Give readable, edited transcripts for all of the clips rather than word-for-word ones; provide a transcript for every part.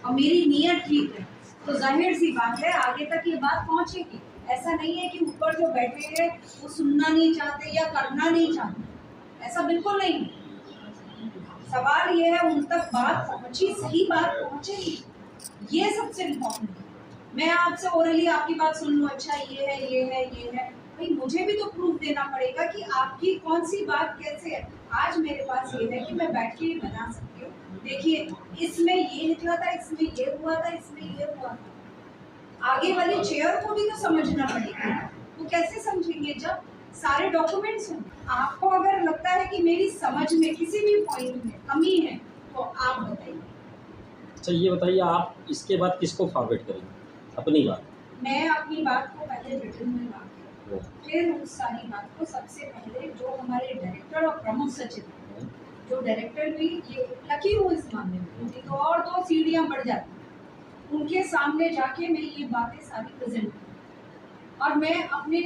और मेरी नीयत ठीक है तो जाहिर सी बात है आगे तक ये बात पहुंचेगी। ऐसा नहीं है कि ऊपर जो बैठे हैं वो सुनना नहीं चाहते या करना नहीं चाहते, ऐसा बिल्कुल नहीं है। सवाल ये है उन तक बात पहुंची, सही बात पहुंचेगी, ये सबसे इम्पोर्टेंट है। मैं आपसे ओरली आपकी बात सुन लूँ, अच्छा ये है ये है ये है, भाई मुझे भी तो प्रूफ देना पड़ेगा कि आपकी कौन सी बात कैसे है। आज मेरे पास ये है कि मैं बैठ के बना सकती हूँ, देखिए इसमें ये निकला था, इसमें ये हुआ था, इसमें ये हुआ था। आगे वाले चेयर को भी तो समझना पड़ेगा, वो कैसे समझेंगे जब सारे डॉक्यूमेंट्स हों। आपको अगर लगता है कि मेरी समझ में किसी भी पॉइंट में कमी है तो आप बताइए। अच्छा ये बताइए, आप इसके बाद किसको फॉरवर्ड करेंगे अपनी बात? मैं अपनी बात को पहले रिटर्न में बात करूँ, फिर उस सारी बात को सबसे पहले जो हमारे डायरेक्टर और प्रमुख सचिव हैं, जो डायरेक्टर भी ये लकी हो इस मामले में, उनकी तो और 2 सीढ़ियाँ बढ़ जाती, उनके सामने जाके मैं ये बातें सारी प्रेजेंट करूँ। और मैं अपने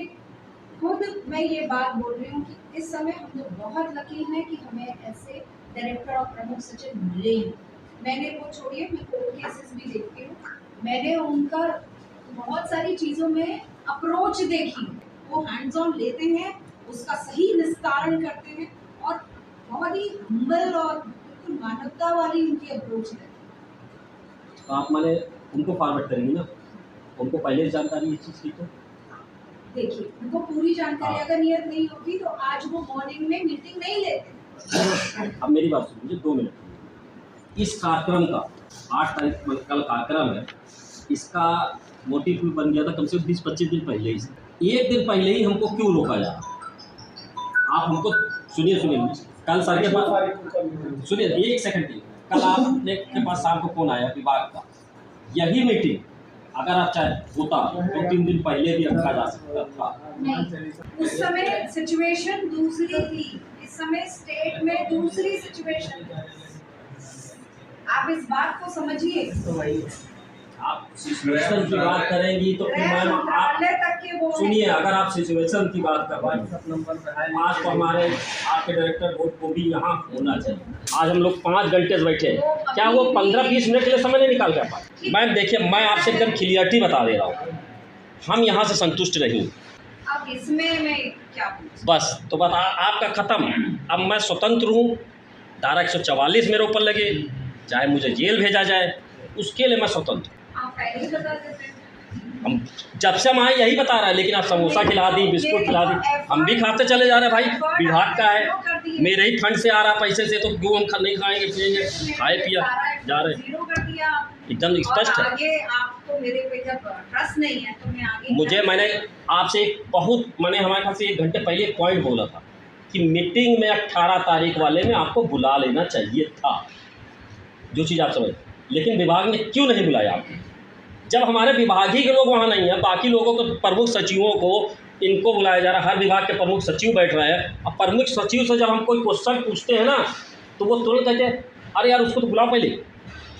खुद मैं ये बात बोल रही हूँ कि इस समय हम लोग बहुत लकी हैं कि हमें ऐसे डायरेक्टर और प्रमुख सचिव मिले हैं। मैंने वो छोड़िए, मैं कोर्ट केसेस भी देखती हूँ, मैंने उनका बहुत सारी चीज़ों में अप्रोच देखी, वो हैंड्स ऑन लेते हैं, उसका सही निस्तारण करते हैं और बहुत ही हम्बल और बिल्कुल मानवता वाली उनकी अप्रोच है। तो आप माने उनको फॉरवर्ड करेंगे ना, उनको पहले जानकारी इस चीज़ की? तो देखिए उनको पूरी जानकारी अगर नियत नहीं होगी तो आज वो मॉर्निंग में मीटिंग नहीं लेते। अब मेरी बात सुनिए 2 मिनट। इस कार्यक्रम का 8 तारीख को कल कार्यक्रम है, इसका मोटिव बन गया था कम से कम 20-25 दिन पहले ही। 1 दिन पहले ही हमको क्यों रोका जा रहा? आप हमको सुनिए, कल सर के पास सुनिए 1 सेकंड, कल आपने के पास शाम को फोन आया विभाग का, यही मीटिंग अगर आप चाहे होता तो 3 दिन पहले भी रखा जा सकता था। नहीं, उस समय सिचुएशन दूसरी थी, इस समय स्टेट में दूसरी सिचुएशन है। आप इस बात को समझिए। आप सिचुएशन की बात करेंगी तो फिर मैम आप सुनिए, अगर आप सिचुएशन की बात कर रहे हैं, आज तो हमारे आपके डायरेक्टर बोर्ड को भी यहाँ होना चाहिए। आज हम लोग 5 घंटे से बैठे हैं, क्या वो 15-20 मिनट के लिए समय नहीं निकाल कर पाए? मैम देखिए, मैं आपसे एकदम क्लियरिटी बता दे रहा हूँ, हम यहाँ से संतुष्ट नहीं। अब इसमें मैं क्या बस तो बता, आपका ख़त्म। अब मैं स्वतंत्र हूँ, धारा 144 मेरे ऊपर लगे, चाहे मुझे जेल भेजा जाए, उसके लिए मैं स्वतंत्र। आप पहले ही बता देते हैं। हम जब से हम आए यही बता रहा है, लेकिन आप समोसा खिला दी, बिस्कुट खिला दी, हम भी खाते चले जा रहे हैं। भाई विभाग का है, मेरे ही फंड से आ रहा पैसे से, तो क्यों हम नहीं खाएंगे पिएंगे? खाए पिया जा रहे, एकदम स्पष्ट है। आगे आपको मेरे पे जब ट्रस्ट नहीं है तो मैं आगे मैंने आपसे मैंने हमारे ख्याल से 1 घंटे पहले एक पॉइंट बोला था कि मीटिंग में 18 तारीख वाले में आपको बुला लेना चाहिए था, जो चीज़ आप समझ, लेकिन विभाग ने क्यों नहीं बुलाया आपको? जब हमारे विभाग ही के लोग वहाँ नहीं हैं, बाकी लोगों को, प्रमुख सचिवों को इनको बुलाया जा रहा है, हर विभाग के प्रमुख सचिव बैठ रहे हैं। अब प्रमुख सचिव से जब हम कोई क्वेश्चन पूछते हैं ना, तो वो तुरंत कहते हैं अरे यार उसको तो बुलाओ पहले,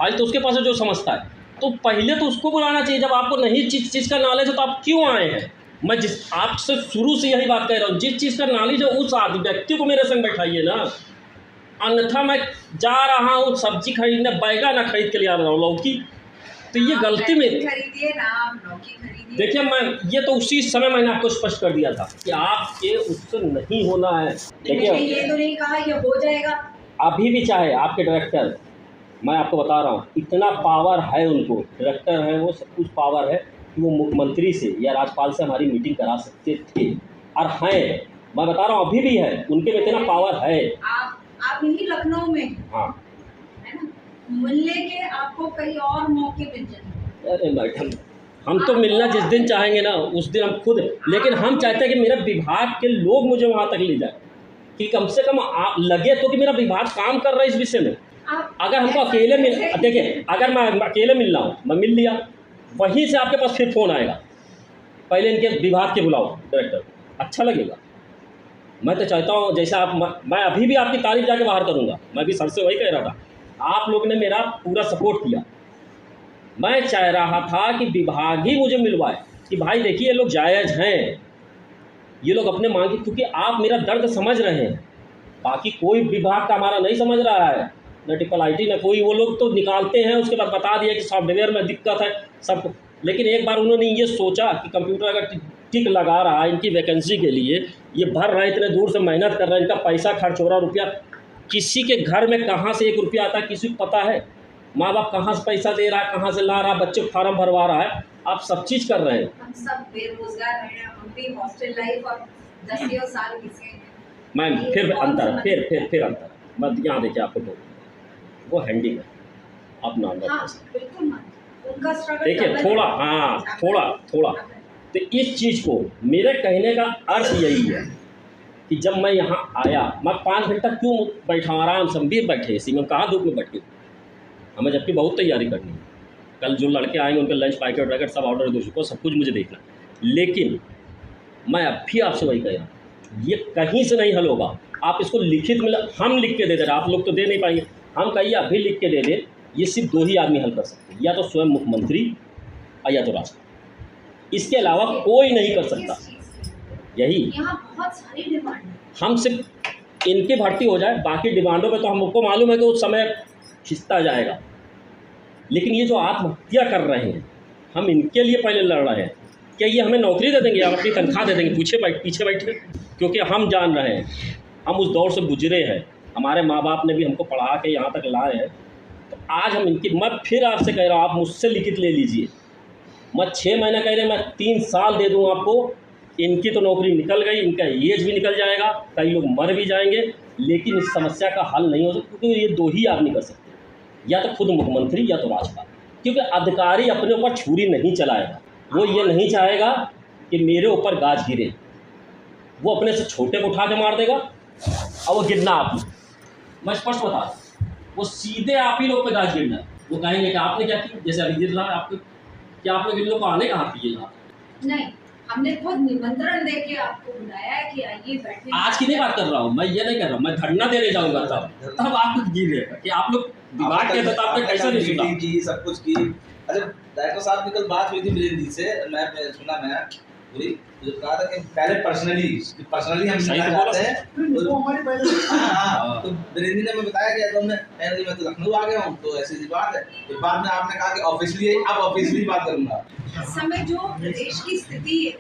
आज तो उसके पास है जो समझता है, तो पहले तो उसको बुलाना चाहिए। जब आपको नहीं चीज़ का नॉलेज है तो आप क्यों आए हैं? मैं जिस आपसे शुरू से यही बात कह रहा हूँ, जिस चीज़ का नॉलेज है उस व्यक्ति को मेरे संग बैठाइए ना, अन्यथा मैं जा रहा हूँ सब्जी खरीदने, बैगन न खरीद के लिए आ रहा हूँ, लौकी, तो ये गलती मेरी। खरीदिए ना, लौकी खरीदिए। देखिए मैं ये तो उसी समय मैंने आपको स्पष्ट कर दिया था कि आपके उससे नहीं होना है। देखिए ये तो नहीं कहा ये हो जाएगा। अभी भी चाहे आपके डायरेक्टर, मैं आपको बता रहा हूँ, इतना पावर है उनको, डायरेक्टर है वो, सब कुछ पावर है कि वो मुख्यमंत्री से या राज्यपाल से हमारी मीटिंग करा सकते थे, और हैं, मैं बता रहा हूँ अभी भी है, उनके में इतना पावर है। आप यही लखनऊ में, हाँ, है ना, मिलने के आपको कई और मौके मिल जाएंगे। अरे मैडम, हम तो मिलना जिस दिन चाहेंगे ना उस दिन हम खुद, लेकिन हम चाहते हैं कि मेरे विभाग के लोग मुझे वहाँ तक ले जाए, कि कम से कम लगे तो कि मेरा विभाग काम कर रहा है इस विषय में। अगर हमको अकेले देखिए, अगर मैं अकेले मिल रहा हूँ, मैं मिल लिया, वहीं से आपके पास फिर फ़ोन आएगा, पहले इनके विभाग के बुलाओ डायरेक्टर, अच्छा लगेगा। मैं तो चाहता हूँ जैसे आप, मैं अभी भी आपकी तारीफ जाके बाहर करूँगा, मैं भी सर से वही कह रहा था, आप लोग ने मेरा पूरा सपोर्ट किया। मैं चाह रहा था कि विभाग ही मुझे मिलवाए कि भाई देखिए ये लोग जायज़ हैं, ये लोग अपने मांगे, क्योंकि आप मेरा दर्द समझ रहे हैं, बाकी कोई विभाग का हमारा नहीं समझ रहा है। न ट्रिपल IT न कोई, वो लोग तो निकालते हैं उसके बाद बता दिया कि सॉफ्टवेयर में दिक्कत है सब। लेकिन एक बार उन्होंने ये सोचा कि कंप्यूटर अगर टिक लगा रहा है इनकी वैकेंसी के लिए, ये भर रहे हैं, इतने दूर से मेहनत कर रहे हैं, इनका पैसा खर्च हो रहा, रुपया किसी के घर में कहाँ से 1 रुपया आता है किसी को पता है? माँ बाप कहाँ से पैसा दे रहा है, कहाँ से ला रहा है, बच्चे फार्म भरवा रहा है, आप सब चीज़ कर रहे हैं। हम सब बेरोजगार हैं, हम भी हॉस्टल लाइफ और 10 साल किसे मैम फिर अंतर फिर अंतर मैं यहाँ देखिए आपको बोल, वो हैंडी है आप नाम हाँ बिल्कुल उनका स्ट्रगल देखिए थोड़ा, हाँ थोड़ा। तो इस चीज़ को मेरे कहने का अर्थ यही है कि जब मैं यहाँ आया, मैं 5 घंटा क्यों बैठा, आराम से हम भी बैठे इसी में, कहाँ धूप में बैठे, हमें जबकि बहुत तैयारी करनी है। कल जो लड़के आएंगे उनके लंच पैकेट वैकेट सब ऑर्डर दे चुका, सब कुछ मुझे देखना। लेकिन मैं अब भी आपसे वही कह रहा हूँ, ये कहीं से नहीं हल होगा। आप इसको लिखित में, हम लिख के दे दे रहे, आप लोग तो दे नहीं पाएंगे, हम कहिए अभी लिख के दे दें। ये सिर्फ 2 ही आदमी हल कर सकते हैं, या तो स्वयं मुख्यमंत्री और या तो राष्ट्रपति, इसके अलावा कोई नहीं कर सकता। यही यहाँ बहुत सारी डिमांड है, हम सिर्फ इनकी भर्ती हो जाए, बाकी डिमांडों पे तो हमको मालूम है कि उस समय खिंचता जाएगा। लेकिन ये जो आत्महत्या कर रहे हैं, हम इनके लिए पहले लड़ रहे हैं। क्या ये हमें नौकरी दे देंगे या अपनी तनख्वाह दे देंगे? पीछे बैठे, क्योंकि हम जान रहे हैं, हम उस दौर से गुजरे हैं, हमारे माँ बाप ने भी हमको पढ़ा के यहाँ तक लाए हैं। तो आज हम इनकी, मैं फिर आपसे कह रहा हूँ, आप मुझसे लिखित ले लीजिए, मैं 6 महीना कह रहे, मैं 3 साल दे दूँ आपको। इनकी तो नौकरी निकल गई, इनका एज भी निकल जाएगा, कई लोग मर भी जाएंगे, लेकिन इस समस्या का हल नहीं हो सकता, क्योंकि ये 2 ही आदमी कर सकते हैं, या तो खुद मुख्यमंत्री या तो राज्यपाल। क्योंकि अधिकारी अपने ऊपर छुरी नहीं चलाएगा, वो ये नहीं चाहेगा कि मेरे ऊपर गाज गिरे, वो अपने से छोटे को उठा के मार देगा और वो गिरना आप, मैं स्पष्ट बता रहा हूँ, वो सीधे आप ही लोग पे गाज गिरना। वो कहेंगे कि आपने क्या किया, जैसे अभी गिर रहा है आपको, क्या आप लोग इन लोग को आने कहाँ किए यहाँ? नहीं, हमने खुद निमंत्रण देके आपको बुलाया है कि आइए बैठे। आज की नहीं बात कर रहा हूँ, मैं ये नहीं कर रहा हूँ, मैं धरना देने जाऊँगा तब आप लोग गिरेगा कि आप लोग दिमाग के तो आपने कैसे नहीं सुना की सब कुछ की। अच्छा डायरेक्टर साहब की कल बात हुई थी वीरेंद्र जी से, मैं सुना मैं पूरी, जो कहा था कि पहले पर्सनली हम मिलना चाहते हैं, तो वीरेंद्र जी ने हमें बताया कि तो मैं तो लखनऊ आ गया हूँ, तो ऐसी बात है। तो बाद में आपने कहा कि ऑफिशियली अब ऑफिशियली बात करूंगा। इस समय जो प्रदेश की स्थिति है,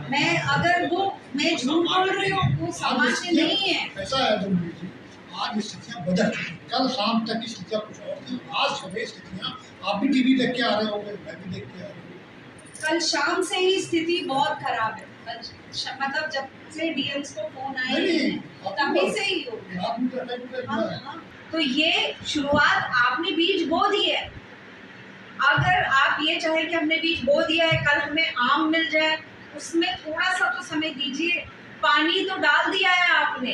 मैं झूठ बोल रही हूँ, वो सामान्य नहीं है। ऐसा है आज स्थितियाँ बदल चुकी, कल शाम तक की स्थितियाँ कुछ और थी, आज सुबह स्थितियाँ, आप भी टीवी देख के आ रहे होंगे, मैं भी देख के आ रहा हूँ। कल शाम से ही स्थिति बहुत खराब है, मतलब जब से डीएम्स को फोन आए तभी से ही हो गया। हाँ, तो ये शुरुआत आपने बीज बो दी है। अगर आप ये चाहे कि हमने बीज बो दिया है, कल हमें आम मिल जाए, उसमें थोड़ा सा तो समय दीजिए। पानी तो डाल दिया है आपने,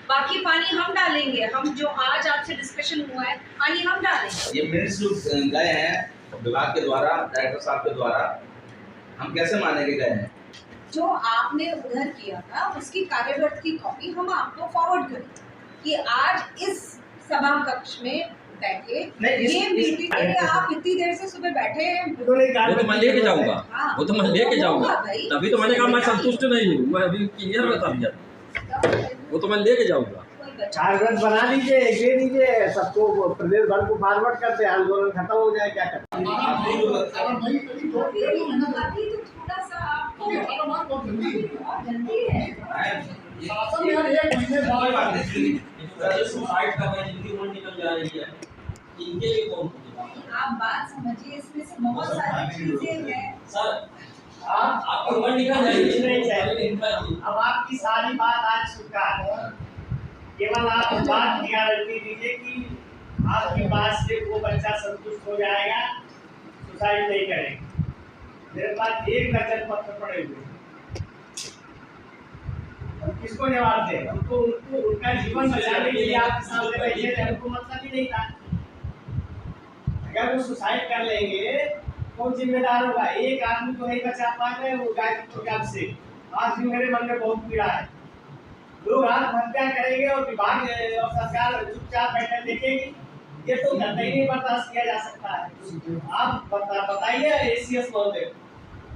बाकी पानी हम डालेंगे। हम जो आज आपसे डिस्कशन हुआ है, पानी हम डालेंगे। ये मिनट्स जो गए हैं विभाग के द्वारा, डायरेक्टर साहब के द्वारा, हम कैसे माने के गए हैं? जो आपने उधर किया था उसकी कार्यवर्ग की कॉपी हम आपको फॉरवर्ड करें कि आज इस सभा कक्ष में बैठे ये मीटिंग के लिए आप इतनी देर से सुबह बैठे हैं। वो तो मैं लेके जाऊंगा, वो तो मैं लेके जाऊंगा, तभी तो मैंने कहा मैं संतुष्ट नहीं हूँ, मैं अभी क्लियर बता दिया, वो तो मैं लेके जाऊंगा। कार्यक्रम बना लीजिए, ले लीजिए, सबको प्रदेश भर को फॉरवर्ड करते, आंदोलन खत्म हो जाए, क्या करते हैं। थोड़ा सा आपको जल्दी है। आप बात समझिए, इसमें से बहुत सारी चीजें हैं सर, आपको उम्र निकल जाएगी। अब आपकी सारी बात आज स्वीकार है, केवल आप बात की गारंटी दीजिए कि आपकी बात से वो बच्चा संतुष्ट हो जाएगा, सुसाइड नहीं करेगा। मेरे पास 1 दर्जन पत्र पड़े हुए, हम किसको जवाब दें? हमको उनका जीवन बचाने के लिए आपके सामने बैठे थे, हमको मतलब ही नहीं था। अगर वो सुसाइड कर लेंगे कौन जिम्मेदार होगा? एक आदमी को नहीं बचा पा रहे, वो गायत्री प्रकाश से आज भी मेरे मन में बहुत पीड़ा है। लोग आत्महत्या करेंगे और विभाग और सरकार चुपचाप बैठे देखेगी, ये तो कतई नहीं बर्दाश्त किया जा सकता है। आप बताइए एसीएस महोदय,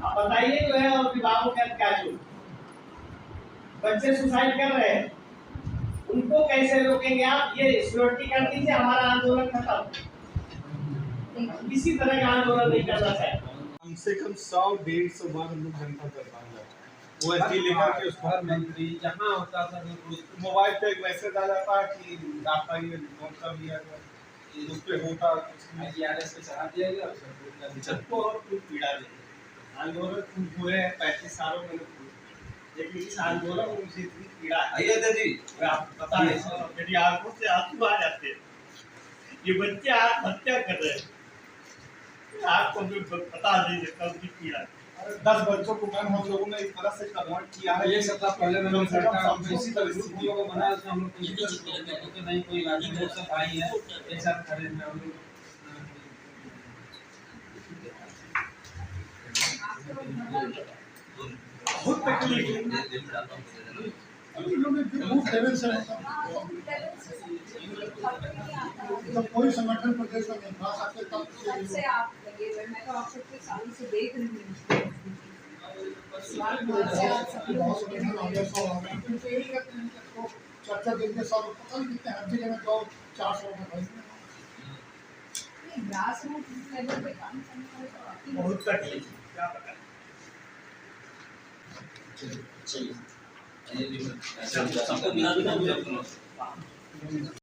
आप बताइए जो है और विभागों के अधिकारियों, बच्चे सुसाइड कर रहे हैं, उनको कैसे रोकेंगे आप? ये सिक्योरिटी कर दीजिए, हमारा आंदोलन खत्म। किसी तरह का आंदोलन नहीं करना चाहिए। कम से कम 100-150 बार हम लोग जनता दरबार जाते हैं। वो ऐसे लेकर के उसको हर मंत्री जहाँ होता था मोबाइल पे एक मैसेज आ जाता है कि आपका ये नोट कर दिया गया, उस पे होता कुछ नहीं। IRS पे चढ़ा दिया गया और सबको और कोई पीड़ा नहीं। आंदोलन खूब हुए हैं 35 सालों में, लेकिन इस आंदोलन में मुझे इतनी पीड़ा है। आइए दादी आप पता नहीं, मेरी आंखों से आंसू आ जाते हैं। ये बच्चे आत्महत्या कर रहे हैं, आपको भी पता नहीं है उनकी पीड़ा। 10 बच्चों को मैम हम लोगों ने इस तरह से कन्वर्ट किया है। एक सप्ताह पहले मैंने कम से कम सरकार सबको इसी तरह स्थितियों को बनाया, उसमें हम लोग कोशिश करते हैं कि नहीं कोई राजी लोग सब भाई है एक साथ खड़े हैं हम लोग। बहुत तकलीफ है। अभी लोग बूथ लेवल से रहता है। जब कोई संगठन प्रदेश में नहीं था सकते तब तब से आप लगे हुए, मैं तो आपको इतने सालों से देख रही हूँ। बहुत संगठन आ गया, 100 आ गए, फिर तो यही कहते हैं कि आपको 4-4 दिन के 100 पता नहीं कितने हर जगह में तो 400 में भाई ग्रास रूट लेवल पे काम करने वाले तो आप ही बहुत तकलीफ क्या पता। चलिए सबको मिला